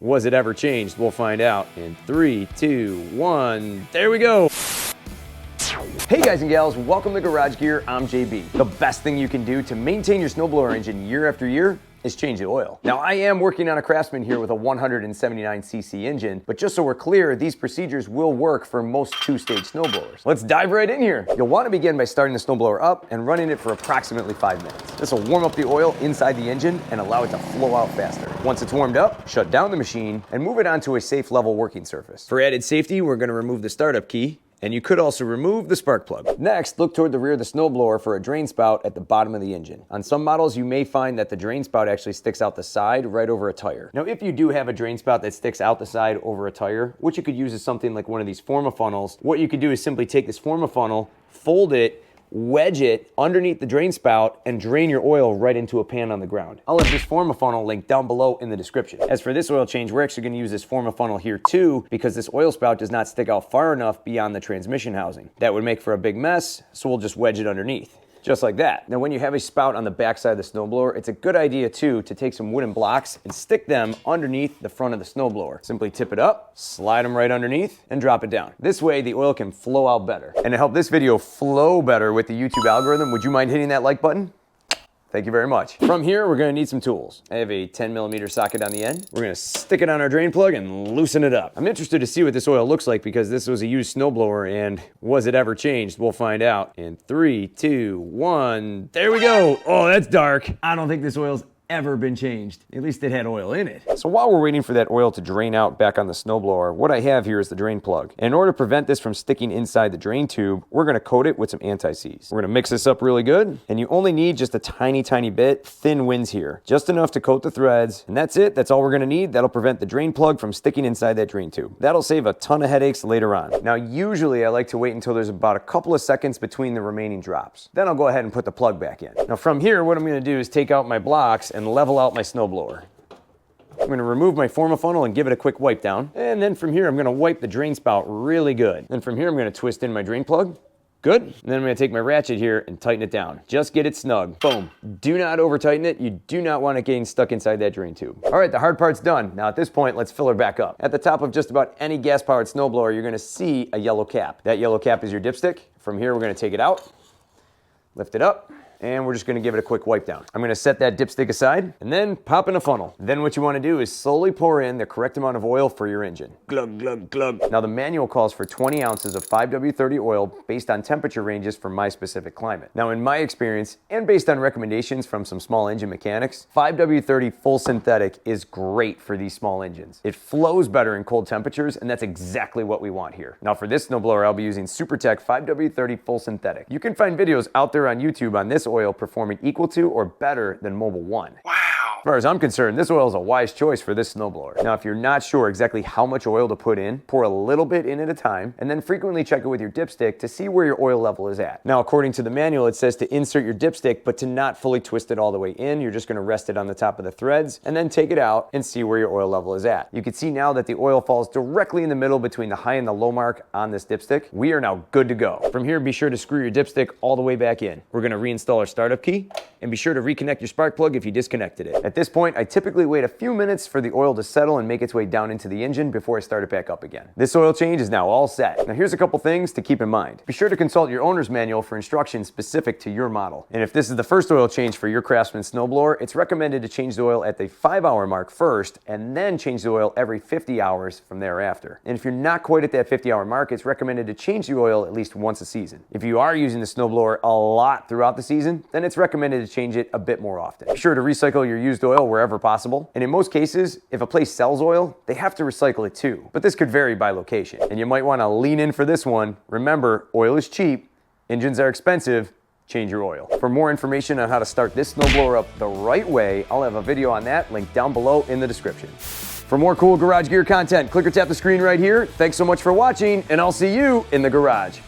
Was it ever changed? We'll find out in 3, 2, 1. There we go. Hey guys and gals, welcome to Garage Gear. I'm JB. The best thing you can do to maintain your snowblower engine year after year is change the oil. Now I am working on a Craftsman here with a 179cc engine, but just so we're clear, these procedures will work for most two-stage snowblowers. Let's dive right in here. You'll want to begin by starting the snowblower up and running it for approximately 5 minutes. This will warm up the oil inside the engine and allow it to flow out faster. Once it's warmed up, shut down the machine and move it onto a safe level working surface. For added safety, we're going to remove the startup key, and you could also remove the spark plug. Next, look toward the rear of the snowblower for a drain spout at the bottom of the engine. On some models, you may find that the drain spout actually sticks out the side right over a tire. Now, if you do have a drain spout that sticks out the side over a tire, what you could use is something like one of these Forma-funnels. What you could do is simply take this Forma-funnel, fold it, wedge it underneath the drain spout, and drain your oil right into a pan on the ground. I'll leave this Forma-funnel link down below in the description. As for this oil change, we're actually going to use this Forma-funnel here too, because this oil spout does not stick out far enough beyond the transmission housing. That would make for a big mess, so we'll just wedge it underneath. Just like that. Now when you have a spout on the backside of the snowblower, it's a good idea too to take some wooden blocks and stick them underneath the front of the snowblower. Simply tip it up, slide them right underneath, and drop it down. This way the oil can flow out better. And to help this video flow better with the YouTube algorithm, would you mind hitting that like button? Thank you very much. From here, we're gonna need some tools. I have a 10mm socket on the end. We're gonna stick it on our drain plug and loosen it up. I'm interested to see what this oil looks like because this was a used snowblower, and was it ever changed? We'll find out in 3, 2, 1. There we go. Oh, that's dark. I don't think this oil's ever been changed. At least it had oil in it. So while we're waiting for that oil to drain out back on the snowblower, what I have here is the drain plug. And in order to prevent this from sticking inside the drain tube, we're gonna coat it with some anti-seize. We're gonna mix this up really good, and you only need just a tiny bit, thin winds here. Just enough to coat the threads, and that's it. That's all we're gonna need. That'll prevent the drain plug from sticking inside that drain tube. That'll save a ton of headaches later on. Now, usually I like to wait until there's about a couple of seconds between the remaining drops. Then I'll go ahead and put the plug back in. Now from here, what I'm gonna do is take out my blocks and level out my snowblower. I'm going to remove my Forma-funnel and give it a quick wipe down. And then from here, I'm going to wipe the drain spout really good. Then from here, I'm going to twist in my drain plug. Good. And then I'm going to take my ratchet here and tighten it down. Just get it snug. Boom. Do not over tighten it. You do not want it getting stuck inside that drain tube. All right, the hard part's done. Now at this point, let's fill her back up. At the top of just about any gas-powered snowblower, you're going to see a yellow cap. That yellow cap is your dipstick. From here, we're going to take it out, lift it up, and we're just gonna give it a quick wipe down. I'm gonna set that dipstick aside and then pop in a funnel. Then what you wanna do is slowly pour in the correct amount of oil for your engine. Glug, glug, glug. Now the manual calls for 20 ounces of 5W30 oil based on temperature ranges for my specific climate. Now in my experience, and based on recommendations from some small engine mechanics, 5W30 full synthetic is great for these small engines. It flows better in cold temperatures, and that's exactly what we want here. Now for this snowblower, I'll be using SuperTech 5W30 full synthetic. You can find videos out there on YouTube on this oil performing equal to or better than Mobil 1. Wow. As far as I'm concerned, this oil is a wise choice for this snowblower. Now, if you're not sure exactly how much oil to put in, pour a little bit in at a time, and then frequently check it with your dipstick to see where your oil level is at. Now, according to the manual, it says to insert your dipstick, but to not fully twist it all the way in. You're just gonna rest it on the top of the threads, and then take it out and see where your oil level is at. You can see now that the oil falls directly in the middle between the high and the low mark on this dipstick. We are now good to go. From here, be sure to screw your dipstick all the way back in. We're gonna reinstall our startup key, and be sure to reconnect your spark plug if you disconnected it. At this point, I typically wait a few minutes for the oil to settle and make its way down into the engine before I start it back up again. This oil change is now all set. Now here's a couple things to keep in mind. Be sure to consult your owner's manual for instructions specific to your model. And if this is the first oil change for your Craftsman snowblower, it's recommended to change the oil at the 5-hour mark first, and then change the oil every 50 hours from thereafter. And if you're not quite at that 50-hour mark, it's recommended to change the oil at least once a season. If you are using the snowblower a lot throughout the season, then it's recommended to change it a bit more often. Be sure to recycle your used oil wherever possible. And in most cases, if a place sells oil, they have to recycle it too. But this could vary by location. And you might want to lean in for this one. Remember, oil is cheap, engines are expensive, change your oil. For more information on how to start this snowblower up the right way, I'll have a video on that linked down below in the description. For more cool garage gear content, click or tap the screen right here. Thanks so much for watching, and I'll see you in the garage.